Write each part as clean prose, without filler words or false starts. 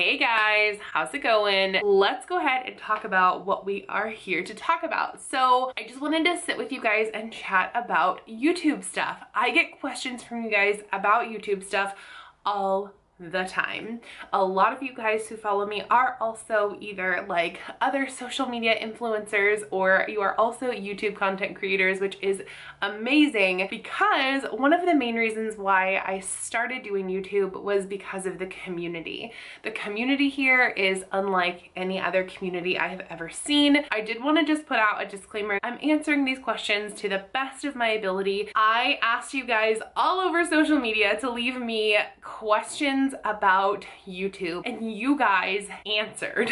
Hey guys, how's it going? Let's go ahead and talk about what we are here to talk about. So I just wanted to sit with you guys and chat about YouTube stuff. I get questions from you guys about YouTube stuff all the time. A lot of you guys who follow me are also either like other social media influencers or you are also YouTube content creators, which is amazing because one of the main reasons why I started doing YouTube was because of the community. The community here is unlike any other community I have ever seen. I did want to just put out a disclaimer. I'm answering these questions to the best of my ability. I asked you guys all over social media to leave me questions about YouTube and you guys answered.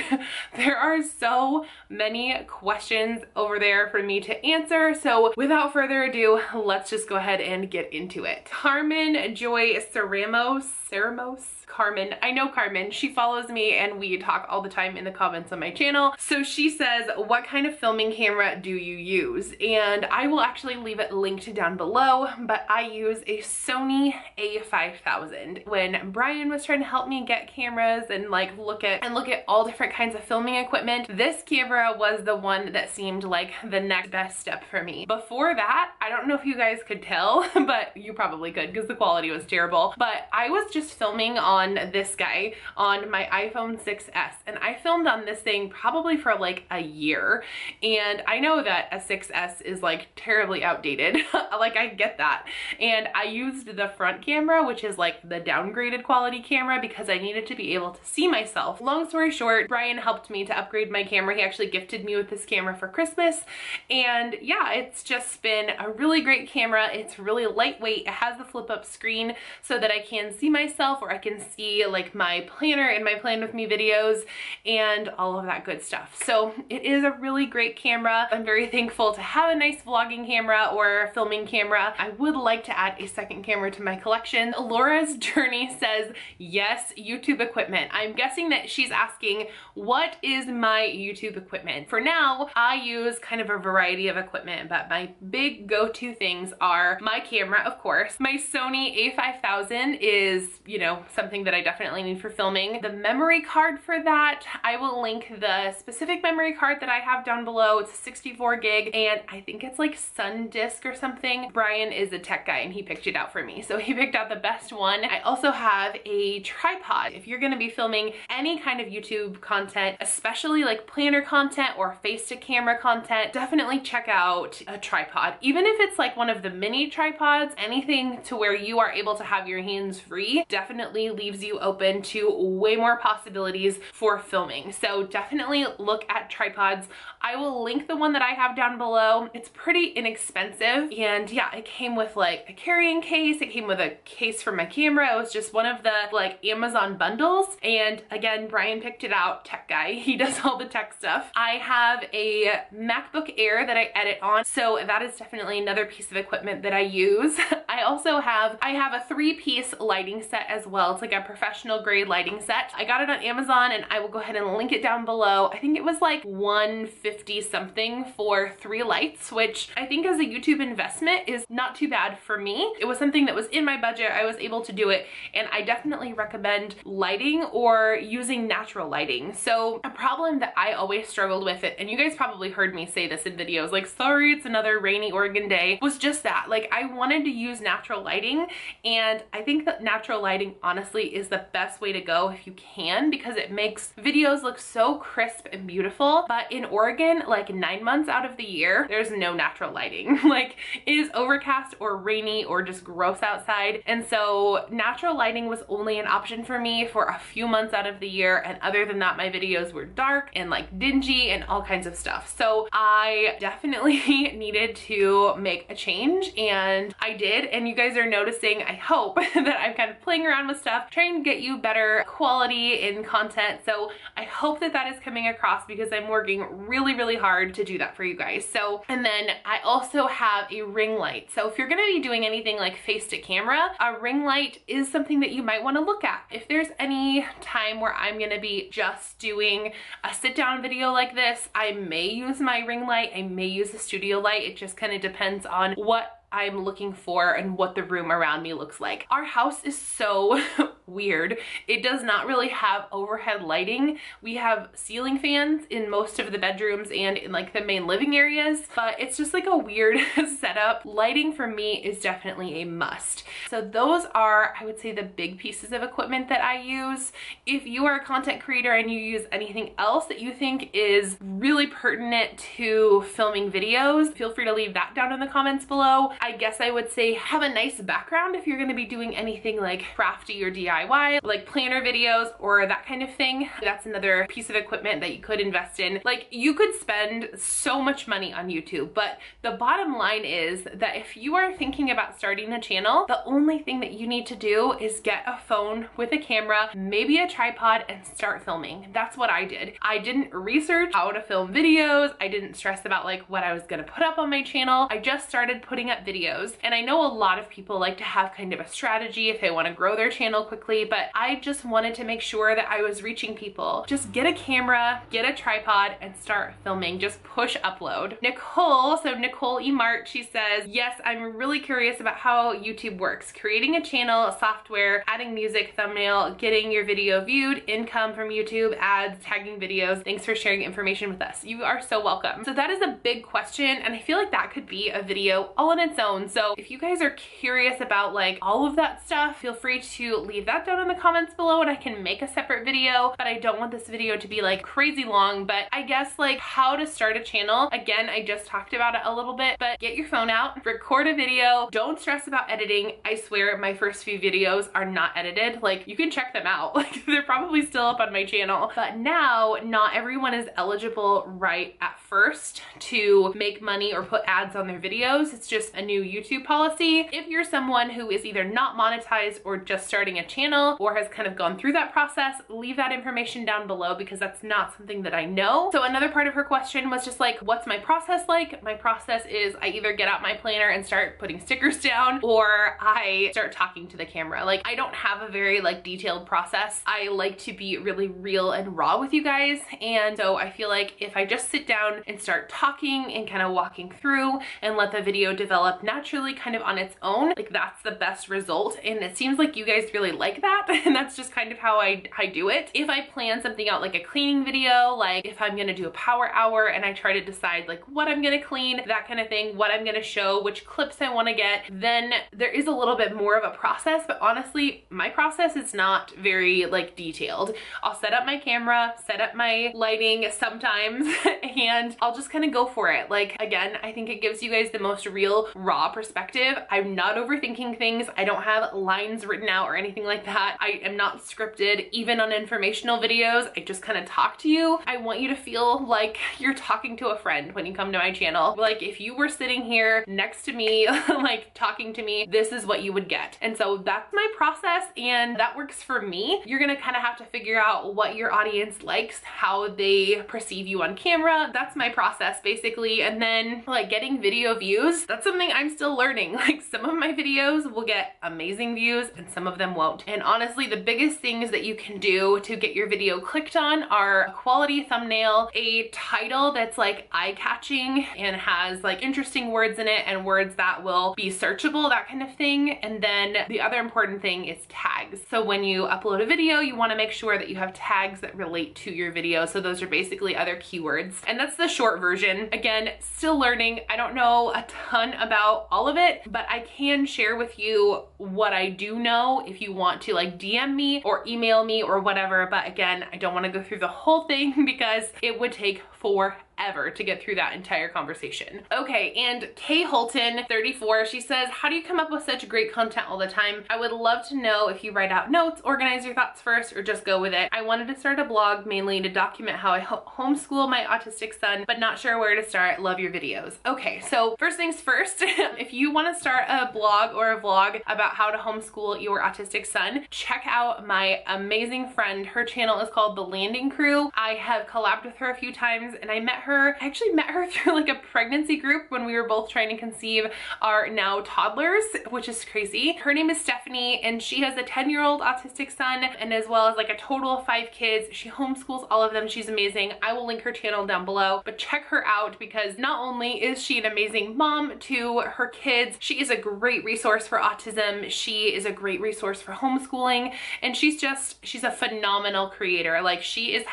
There are so many questions over there for me to answer. So without further ado, let's just go ahead and get into it. Carmen Joy Ceramos, Carmen, I know Carmen, she follows me and we talk all the time in the comments on my channel. So she says, what kind of filming camera do you use? And I will actually leave it linked down below, but I use a Sony a5000. When Brian was trying to help me get cameras and like look at all different kinds of filming equipment, this camera was the one that seemed like the next best step for me. Before that, I don't know if you guys could tell, but you probably could because the quality was terrible, but I was just filming on this guy on my iPhone 6s, and I filmed on this thing probably for like a year. And I know that a 6s is like terribly outdated. Like I get that. And I used the front camera, which is like the downgraded quality camera, because I needed to be able to see myself. Long story short, Brian helped me to upgrade my camera. He actually gifted me with this camera for Christmas. And yeah, it's just been a really great camera. It's really lightweight. It has the flip up screen so that I can see myself, or I can see like my planner and my Plan With Me videos and all of that good stuff. So it is a really great camera. I'm very thankful to have a nice vlogging camera or filming camera. I would like to add a second camera to my collection. Laura's Journey says, yes, YouTube equipment. I'm guessing that she's asking, what is my YouTube equipment? For now, I use kind of a variety of equipment, but my big go-to things are my camera, of course. My Sony a5000 is, you know, something that I definitely need for filming. The memory card for that, I will link the specific memory card that I have down below. It's 64 gig and I think it's like SanDisk or something. Brian is a tech guy and he picked it out for me. So he picked out the best one. I also have a tripod. If you're gonna be filming any kind of YouTube content, especially like planner content or face to camera content, definitely check out a tripod. Even if it's like one of the mini tripods, anything to where you are able to have your hands free, definitely leaves you open to way more possibilities for filming. So definitely look at tripods. I will link the one that I have down below. It's pretty inexpensive, and yeah, it came with like a carrying case. It came with a case for my camera. It was just one of the like Amazon bundles, and again, Brian picked it out, tech guy. He does all the tech stuff. I have a MacBook Air that I edit on, so that is definitely another piece of equipment that I use. I also have a 3-piece lighting set as well. It's like a professional grade lighting set. I got it on Amazon and I will go ahead and link it down below. I think it was like $150 something for 3 lights, which I think as a YouTube investment is not too bad for me. It was something that was in my budget. I was able to do it, and I definitely recommend lighting or using natural lighting. So a problem that I always struggled with it, and you guys probably heard me say this in videos, like sorry it's another rainy Oregon day, was just that. Like I wanted to use natural lighting, and I think that natural lighting honestly is the best way to go if you can, because it makes videos look so crisp and beautiful. But in Oregon, like 9 months out of the year, there's no natural lighting. Like it is overcast or rainy or just gross outside. And so natural lighting was only an option for me for a few months out of the year. And other than that, my videos were dark and like dingy and all kinds of stuff. So I definitely needed to make a change, and I did. And you guys are noticing, I hope, that I'm kind of playing around with stuff, trying to get you better quality in content. So I hope that that is coming across because I'm working really, really hard to do that for you guys. So, and then I also have a ring light. So if you're gonna be doing anything like face to camera, a ring light is something that you might wanna look at. If there's any time where I'm gonna be just doing a sit down video like this, I may use my ring light, I may use a studio light. It just kind of depends on what I'm looking for and what the room around me looks like. Our house is so weird. It does not really have overhead lighting. We have ceiling fans in most of the bedrooms and in like the main living areas, but it's just like a weird setup. Lighting for me is definitely a must. So those are, I would say, the big pieces of equipment that I use. If you are a content creator and you use anything else that you think is really pertinent to filming videos, feel free to leave that down in the comments below. I guess I would say have a nice background if you're going to be doing anything like crafty or DIY, like planner videos or that kind of thing. That's another piece of equipment that you could invest in. Like, you could spend so much money on YouTube, but the bottom line is that if you are thinking about starting a channel, the only thing that you need to do is get a phone with a camera, maybe a tripod, and start filming. That's what I did. I didn't research how to film videos. I didn't stress about like what I was gonna put up on my channel. I just started putting up videos. And I know a lot of people like to have kind of a strategy if they want to grow their channel quickly, but I just wanted to make sure that I was reaching people. Just get a camera, get a tripod, and start filming. Just push upload. Nicole, so Nicole E. Mart, she says, yes, I'm really curious about how YouTube works. Creating a channel, software, adding music, thumbnail, getting your video viewed, income from YouTube, ads, tagging videos. Thanks for sharing information with us. You are so welcome. So that is a big question, and I feel like that could be a video all on its own. So if you guys are curious about like all of that stuff, feel free to leave that down in the comments below and I can make a separate video, but I don't want this video to be like crazy long. But I guess like how to start a channel, again, I just talked about it a little bit, but get your phone out, record a video, don't stress about editing. I swear my first few videos are not edited. Like, you can check them out. Like, they're probably still up on my channel. But now, not everyone is eligible right at first to make money or put ads on their videos. It's just a new YouTube policy. If you're someone who is either not monetized or just starting a channel or has kind of gone through that process, leave that information down below because that's not something that I know. So another part of her question was just like, what's my process like? My process is I either get out my planner and start putting stickers down, or I start talking to the camera. Like, I don't have a very like detailed process. I like to be really real and raw with you guys. And so I feel like if I just sit down and start talking and kind of walking through and let the video develop naturally kind of on its own, like that's the best result. And it seems like you guys really like that. And that's just kind of how I do it. If I plan something out like a cleaning video, like if I'm gonna do a power hour and I try to decide like what I'm gonna clean, that kind of thing, what I'm gonna show, which clips I wanna get, then there is a little bit more of a process. But honestly, my process is not very like detailed. I'll set up my camera, set up my lighting sometimes, and I'll just kind of go for it. Like, again, I think it gives you guys the most real, raw perspective. I'm not overthinking things. I don't have lines written out or anything like that. I am not scripted. Even on informational videos, I just kind of talk to you. I want you to feel like you're talking to a friend when you come to my channel. Like, if you were sitting here next to me, like talking to me, this is what you would get. And so that's my process, and that works for me. You're gonna kind of have to figure out what your audience likes, how they perceive you on camera. That's my process basically. And then like getting video views, that's something I'm still learning. Like, some of my videos will get amazing views and some of them won't. And honestly, the biggest things that you can do to get your video clicked on are a quality thumbnail, a title that's like eye-catching and has like interesting words in it and words that will be searchable, that kind of thing. And then the other important thing is tags. So when you upload a video, you want to make sure that you have tags that relate to your video. So those are basically other keywords. And that's the short version. Again, still learning. I don't know a ton about all of it, but I can share with you what I do know if you want to like DM me or email me or whatever. But again, I don't want to go through the whole thing because it would take forever to get through that entire conversation. Okay, and Kay Holton, 34, she says, how do you come up with such great content all the time? I would love to know if you write out notes, organize your thoughts first, or just go with it. I wanted to start a blog mainly to document how I homeschool my autistic son, but not sure where to start. Love your videos. Okay, so first things first, if you want to start a blog or a vlog about how to homeschool your autistic son, check out my amazing friend. Her channel is called The Landing Crew. I have collabed with her a few times, and I met her. I actually met her through like a pregnancy group when we were both trying to conceive our now toddlers, which is crazy. Her name is Stephanie, and she has a 10-year-old autistic son, and as well as like a total of 5 kids. She homeschools all of them. She's amazing. I will link her channel down below, but check her out because not only is she an amazing mom to her kids, she is a great resource for autism. She is a great resource for homeschooling, and she's a phenomenal creator. Like, she is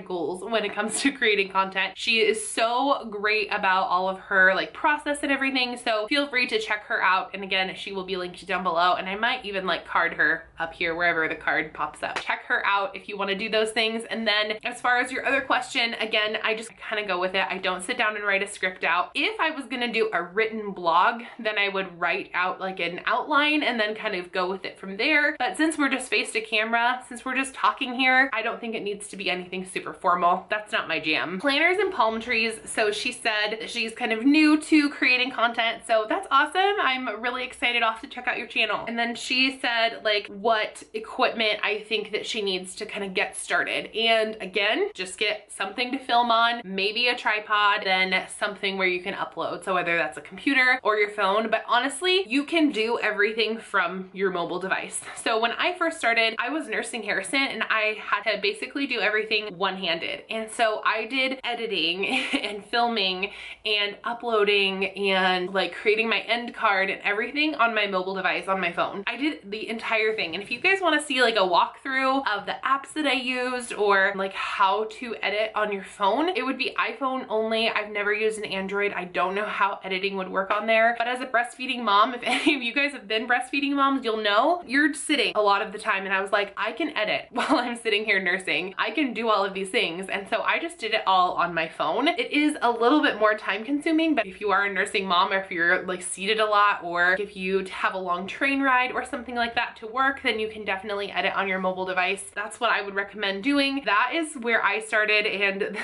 #goals when it comes to creating content. She is so great about all of her like process and everything, so feel free to check her out. And again, she will be linked down below, and I might even like card her up here wherever the card pops up. Check her out if you want to do those things. And then as far as your other question, again, I just kind of go with it. I don't sit down and write a script out. If I was gonna do a written blog, then I would write out like an outline and then kind of go with it from there. But since we're just face to camera, since we're just talking here, I don't think it needs to be anything super formal. That's not my jam. Planners and palm trees. So she said that she's kind of new to creating content, so that's awesome. I'm really excited off to check out your channel. And then she said like what equipment I think that she needs to kind of get started. And again, just get something to film on, maybe a tripod, then something where you can upload. So whether that's a computer or your phone, but honestly, you can do everything from your mobile device. So when I first started, I was nursing Harrison, and I had to basically do everything one-handed. And so I did editing and filming and uploading and like creating my end card and everything on my mobile device on my phone. I did the entire thing. And if you guys want to see like a walkthrough of the apps that I used or like how to edit on your phone, it would be iPhone only. I've never used an Android. I don't know how editing would work on there. But as a breastfeeding mom, if any of you guys have been breastfeeding moms, you'll know you're sitting a lot of the time. And I was like, I can edit while I'm sitting here nursing. I can do all of these things. And so I just did it all on my phone. It is a little bit more time consuming, but if you are a nursing mom, or if you're like seated a lot, or if you have a long train ride or something like that to work, then you can definitely edit on your mobile device. That's what I would recommend doing. That is where I started, and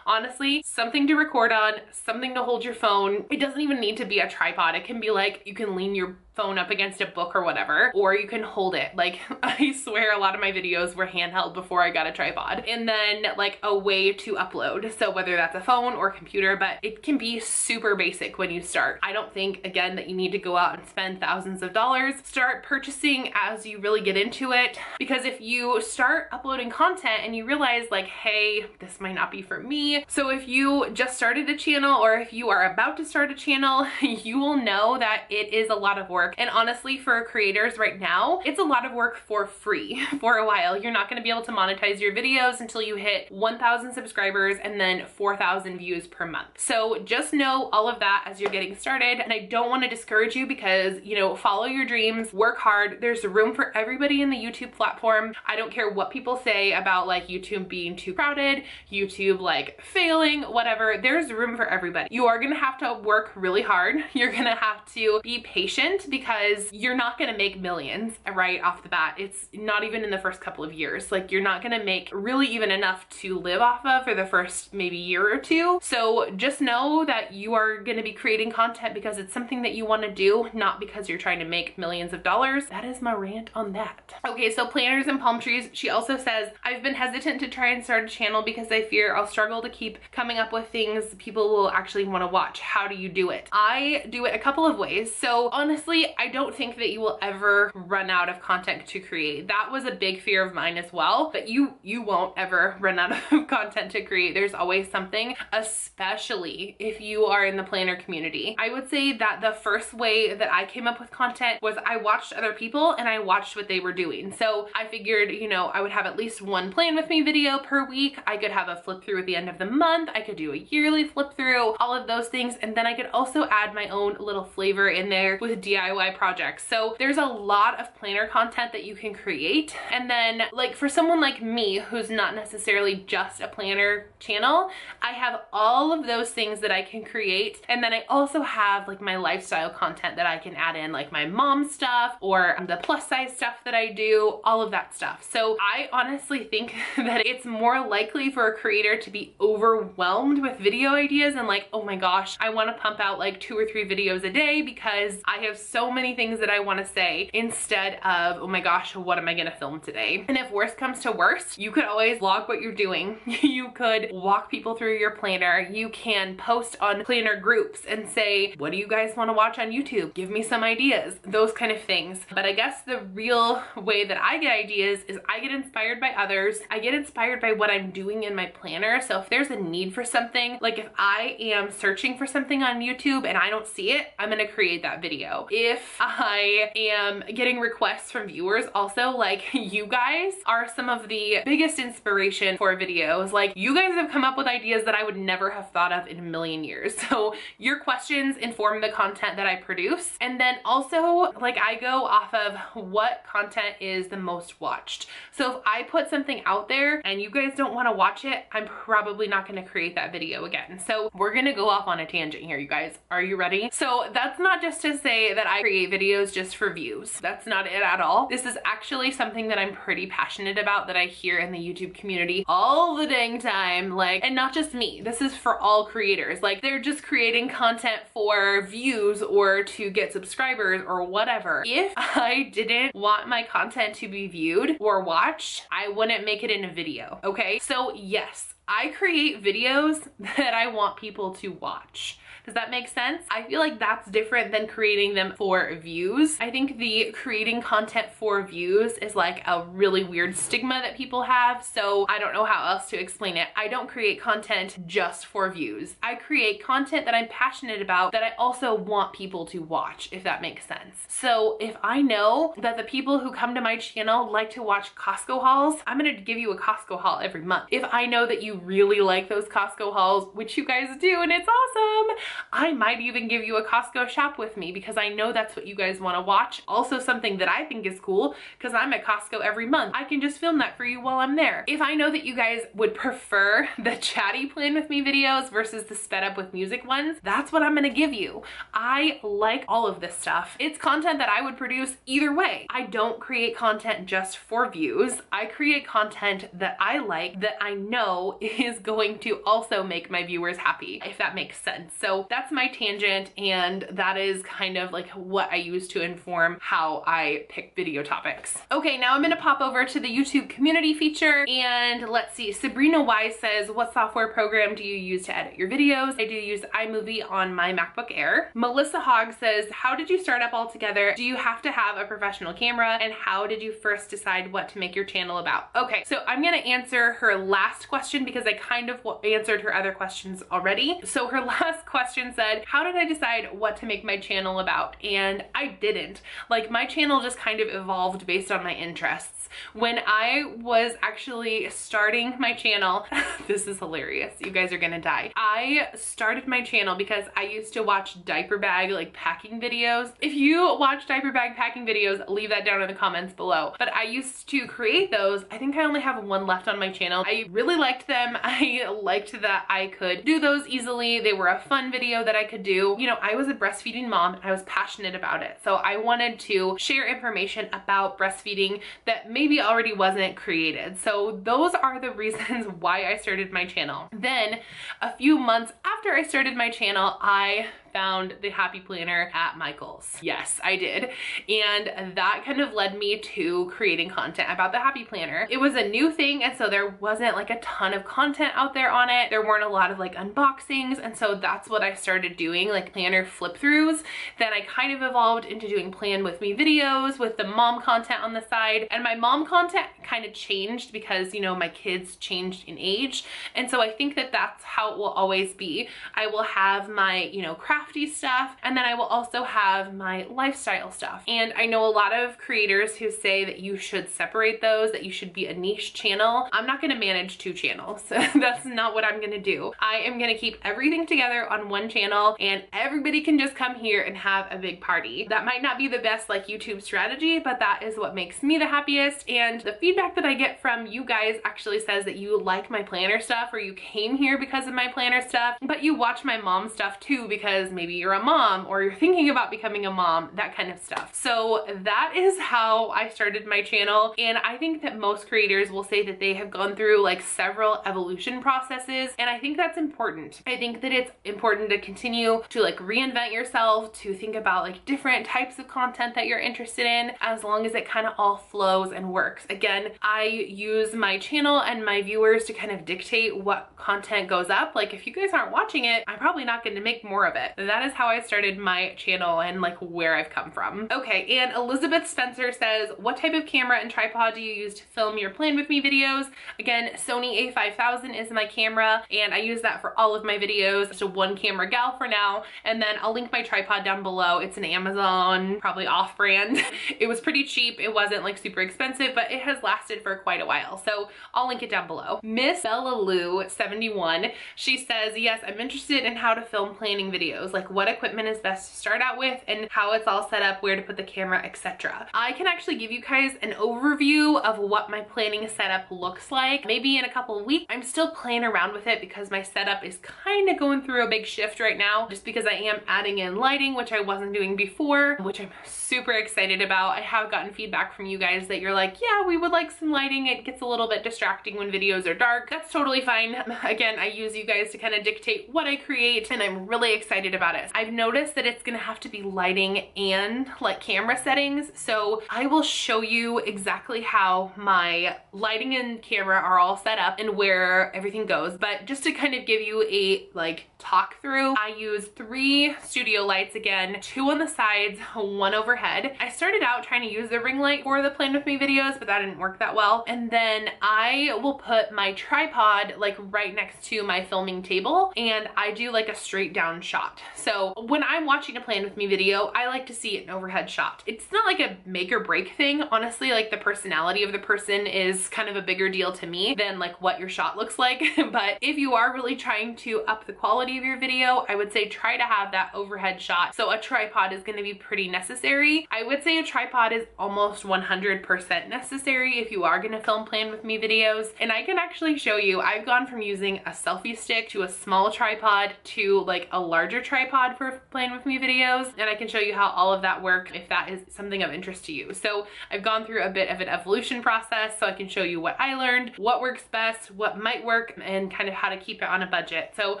honestly, something to record on, something to hold your phone. It doesn't even need to be a tripod. It can be like, you can lean your phone up against a book or whatever, or you can hold it. Like, I swear a lot of my videos were handheld before I got a tripod. And then like a way to upload. So whether that's a phone or computer, but it can be super basic when you start. I don't think, again, that you need to go out and spend thousands of dollars. Start purchasing as you really get into it. Because if you start uploading content and you realize like, hey, this might not be for me. So if you just started a channel, or if you are about to start a channel, you will know that it is a lot of work. And honestly, for creators right now, it's a lot of work for free for a while. You're not going to be able to monetize your videos until you hit 1,000 subscribers and then 4,000 views per month. So just know all of that as you're getting started. And I don't want to discourage you because, you know, follow your dreams, work hard. There's room for everybody in the YouTube platform. I don't care what people say about like YouTube being too crowded, YouTube like failing, whatever. There's room for everybody. You are going to have to work really hard. You're going to have to be patient, because you're not gonna make millions right off the bat. It's not even in the first couple of years. Like, you're not gonna make really even enough to live off of for the first maybe year or two. So just know that you are gonna be creating content because it's something that you wanna do, not because you're trying to make millions of dollars. That is my rant on that. Okay, so planners and palm trees. She also says, I've been hesitant to try and start a channel because I fear I'll struggle to keep coming up with things people will actually wanna watch. How do you do it? I do it a couple of ways. So honestly, I don't think that you will ever run out of content to create. That was a big fear of mine as well, but you won't ever run out of content to create. There's always something, especially if you are in the planner community. I would say that the first way that I came up with content was I watched other people and I watched what they were doing. So I figured, you know, I would have at least one plan with me video per week. I could have a flip through at the end of the month. I could do a yearly flip through, all of those things. And then I could also add my own little flavor in there with DIY projects. So there's a lot of planner content that you can create. And then like for someone like me who's not necessarily just a planner channel, I have all of those things that I can create. And then I also have like my lifestyle content that I can add in, like my mom stuff or the plus size stuff that I do, all of that stuff. So I honestly think that it's more likely for a creator to be overwhelmed with video ideas and like, oh my gosh, I want to pump out like 2 or 3 videos a day because I have so so many things that I want to say instead of, oh my gosh, what am I gonna film today? And if worst comes to worst, you could always vlog what you're doing. You could walk people through your planner. You can post on planner groups and say, what do you guys want to watch on YouTube? Give me some ideas, those kind of things. But I guess the real way that I get ideas is I get inspired by others. I get inspired by what I'm doing in my planner. So if there's a need for something, like if I am searching for something on YouTube and I don't see it, I'm gonna create that video. If I am getting requests from viewers also, like you guys are some of the biggest inspiration for videos. Like you guys have come up with ideas that I would never have thought of in a million years. So your questions inform the content that I produce. And then also, like, I go off of what content is the most watched. So if I put something out there and you guys don't want to watch it, I'm probably not going to create that video again. So we're going to go off on a tangent here, you guys. Are you ready? So that's not just to say that I create videos just for views. That's not it at all. This is actually something that I'm pretty passionate about, that I hear in the YouTube community all the dang time. Like, and not just me, this is for all creators. Like, they're just creating content for views or to get subscribers or whatever. If I didn't want my content to be viewed or watched, I wouldn't make it in a video, okay? So yes, I create videos that I want people to watch. Does that make sense? I feel like that's different than creating them for views. I think the creating content for views is like a really weird stigma that people have. So I don't know how else to explain it. I don't create content just for views. I create content that I'm passionate about that I also want people to watch, if that makes sense. So if I know that the people who come to my channel like to watch Costco hauls, I'm gonna give you a Costco haul every month. If I know that you really like those Costco hauls, which you guys do, and it's awesome, I might even give you a Costco shop with me because I know that's what you guys want to watch. Also something that I think is cool because I'm at Costco every month. I can just film that for you while I'm there. If I know that you guys would prefer the chatty plan with me videos versus the sped up with music ones, that's what I'm going to give you. I like all of this stuff. It's content that I would produce either way. I don't create content just for views. I create content that I like, that I know is going to also make my viewers happy, if that makes sense. So that's my tangent, and that is kind of like what I use to inform how I pick video topics. Okay, now I'm gonna pop over to the YouTube community feature, and let's see, Sabrina Wise says, what software program do you use to edit your videos? I do use iMovie on my MacBook Air. Melissa Hogg says, how did you start up all together? Do you have to have a professional camera? And how did you first decide what to make your channel about? Okay, so I'm gonna answer her last question because I kind of answered her other questions already. So her last question said, how did I decide what to make my channel about? And I didn't. Like, my channel just kind of evolved based on my interests. When I was actually starting my channel, this is hilarious, you guys are gonna die. I started my channel because I used to watch diaper bag like packing videos. If you watch diaper bag packing videos, leave that down in the comments below. But I used to create those. I think I only have one left on my channel. I really liked them. I liked that I could do those easily. They were a fun video that I could do. You know, I was a breastfeeding mom and I was passionate about it. So I wanted to share information about breastfeeding that maybe already wasn't created. So those are the reasons why I started my channel. Then a few months after I started my channel, I found the Happy Planner at Michael's. Yes, I did. And that kind of led me to creating content about the Happy Planner. It was a new thing, and so there wasn't like a ton of content out there on it. There weren't a lot of like unboxings, and so that's what I started doing, like planner flip throughs. Then I kind of evolved into doing plan with me videos with the mom content on the side, and my mom content kind of changed because, you know, my kids changed in age. And so I think that that's how it will always be. I will have my, you know, crafty stuff, and then I will also have my lifestyle stuff. And I know a lot of creators who say that you should separate those, that you should be a niche channel. I'm not gonna manage two channels. That's not what I'm gonna do. I am gonna keep everything together on one channel, and everybody can just come here and have a big party. That might not be the best like YouTube strategy, but that is what makes me the happiest. And the feedback that I get from you guys actually says that you like my planner stuff, or you came here because of my planner stuff, but you watch my mom stuff too because maybe you're a mom or you're thinking about becoming a mom, that kind of stuff. So that is how I started my channel. And I think that most creators will say that they have gone through like several evolution processes. And I think that's important. I think that it's important to continue to like reinvent yourself, to think about like different types of content that you're interested in, as long as it kind of all flows and works. Again, I use my channel and my viewers to kind of dictate what content goes up. Like if you guys aren't watching it, I'm probably not going to make more of it. That is how I started my channel and like where I've come from. Okay, and Elizabeth Spencer says, what type of camera and tripod do you use to film your Plan With Me videos? Again, Sony a5000 is my camera and I use that for all of my videos. Just a one camera gal for now. And then I'll link my tripod down below. It's an Amazon, probably off brand. It was pretty cheap. It wasn't like super expensive, but it has lasted for quite a while. So I'll link it down below. Miss Bella Lou 71, she says, yes, I'm interested in how to film planning videos, like what equipment is best to start out with and how it's all set up, where to put the camera, etc. I can actually give you guys an overview of what my planning setup looks like. Maybe in a couple of weeks. I'm still playing around with it because my setup is kind of going through a big shift right now, just because I am adding in lighting, which I wasn't doing before, which I'm super excited about. I have gotten feedback from you guys that you're like, yeah, we would like some lighting. It gets a little bit distracting when videos are dark. That's totally fine. Again, I use you guys to kind of dictate what I create and I'm really excited about it. I've noticed that it's gonna have to be lighting and like camera settings. So I will show you exactly how my lighting and camera are all set up and where everything goes. But just to kind of give you a like talk through, I use 3 studio lights, again, 2 on the sides, 1 overhead. I started out trying to use the ring light for the Plan With Me videos, but that didn't work that well. And then I will put my tripod like right next to my filming table and I do like a straight down shot. So when I'm watching a Plan With Me video, I like to see an overhead shot. It's not like a make or break thing. Honestly, like the personality of the person is kind of a bigger deal to me than like what your shot looks like. But if you are really trying to up the quality of your video, I would say try to have that overhead shot. So a tripod is going to be pretty necessary. I would say a tripod is almost 100% necessary if you are going to film Plan With Me videos. And I can actually show you, I've gone from using a selfie stick to a small tripod to like a larger tripod for Plan With Me videos. And I can show you how all of that works if that is something of interest to you. So I've gone through a bit of an evolution process so I can show you what I learned, what works best, what might work, and kind of how to keep it on a budget. So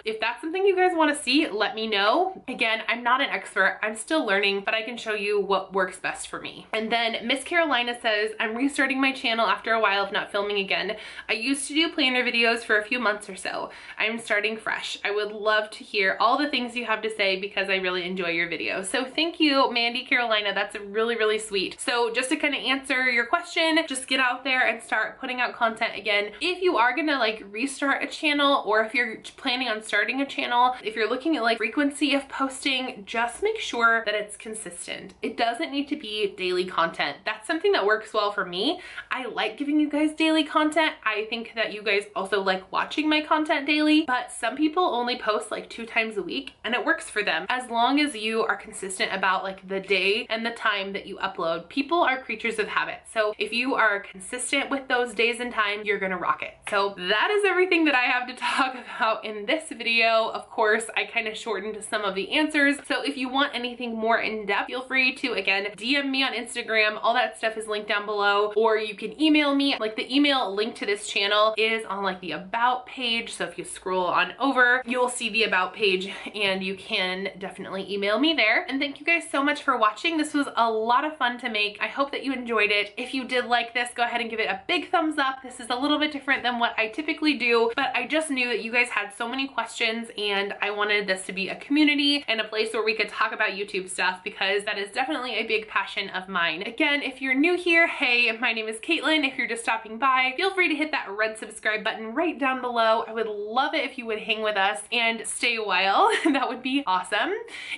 if that's something you guys want to see, let me know. Again, I'm not an expert, I'm still learning, but I can show you what works best for me. And then Miss Carolina says, I'm restarting my channel after a while of not filming again. I used to do planner videos for a few months or so. I'm starting fresh. I would love to hear all the things you have to say because I really enjoy your videos. So thank you, Mandy Carolina. That's really, really sweet. So just to kind of answer your question, just get out there and start putting out content again. If you are gonna like restart a channel, or if you're planning on starting a channel, if you're looking at like frequency of posting, just make sure that it's consistent. It doesn't need to be daily content. That's something that works well for me. I like giving you guys daily content. I think that you guys also like watching my content daily, but some people only post like 2 times a week and it works for them. As long as you are consistent about like the day and the time that you upload. People are creatures of habit. So if you are consistent with those days and times, you're gonna rock it. So that is everything that I have to talk about in this video. Of course, I kind of shortened some of the answers. So if you want anything more in depth, feel free to, again, DM me on Instagram. All that stuff is linked down below, or you can email me. Like the email link to this channel is on like the about page. So if you scroll on over, you'll see the about page and you can definitely email me there. And thank you guys so much for watching. This was a lot of fun to make. I hope that you enjoyed it. If you did like this, go ahead and give it a big thumbs up. This is a little bit different than what I typically do, but I just knew that you guys had so many questions and I wanted this to be a community and a place where we could talk about YouTube stuff, because that is definitely a big passion of mine. Again, if you're new here, hey, my name is Caitlin. If you're just stopping by, feel free to hit that red subscribe button right down below. I would love it if you would hang with us and stay a while. That would be awesome.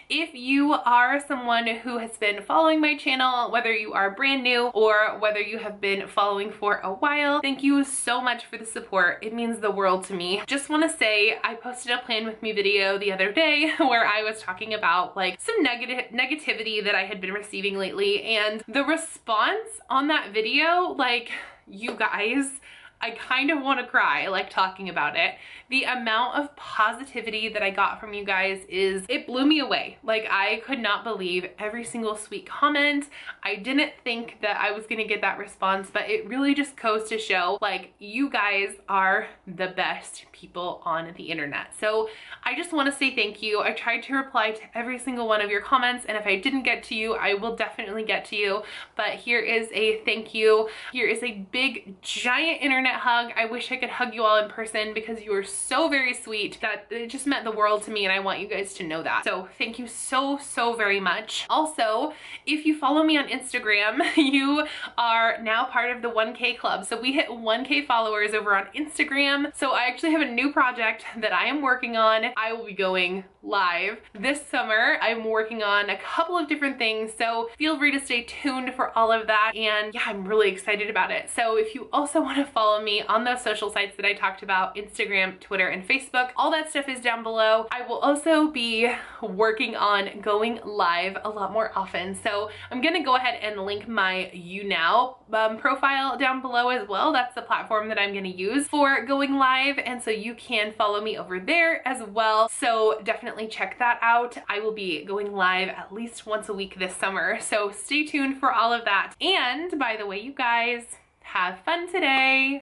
If you are someone who has been following my channel, whether you are brand new or whether you have been following for a while, thank you so much for the support. It means the world to me. Just want to say I posted a Plan With Me video the other day where I was talking about like some negativity that I had been receiving lately, and the response on that video, like, you guys, I kind of want to cry like talking about it. The amount of positivity that I got from you guys it blew me away. Like, I could not believe every single sweet comment. I didn't think that I was gonna get that response, but it really just goes to show, like, you guys are the best people on the internet. So I just want to say thank you. I tried to reply to every single one of your comments, and if I didn't get to you, I will definitely get to you. But here is a thank you. Here is a big giant internet hug. I wish I could hug you all in person because you are so very sweet. That it just meant the world to me, and I want you guys to know that. So thank you so very much. Also, if you follow me on Instagram, you are now part of the 1K club. So we hit 1K followers over on Instagram. So I actually have a new project that I am working on. I will be going live this summer. I'm working on a couple of different things, so feel free to stay tuned for all of that. And yeah, I'm really excited about it. So if you also want to follow me on those social sites that I talked about, Instagram, Twitter, and Facebook, all that stuff is down below. I will also be working on going live a lot more often. So I'm gonna go ahead and link my YouNow profile down below as well. That's the platform that I'm gonna use for going live, and so you can follow me over there as well. So definitely check that out. I will be going live at least once a week this summer, so stay tuned for all of that. And by the way, you guys, have fun today.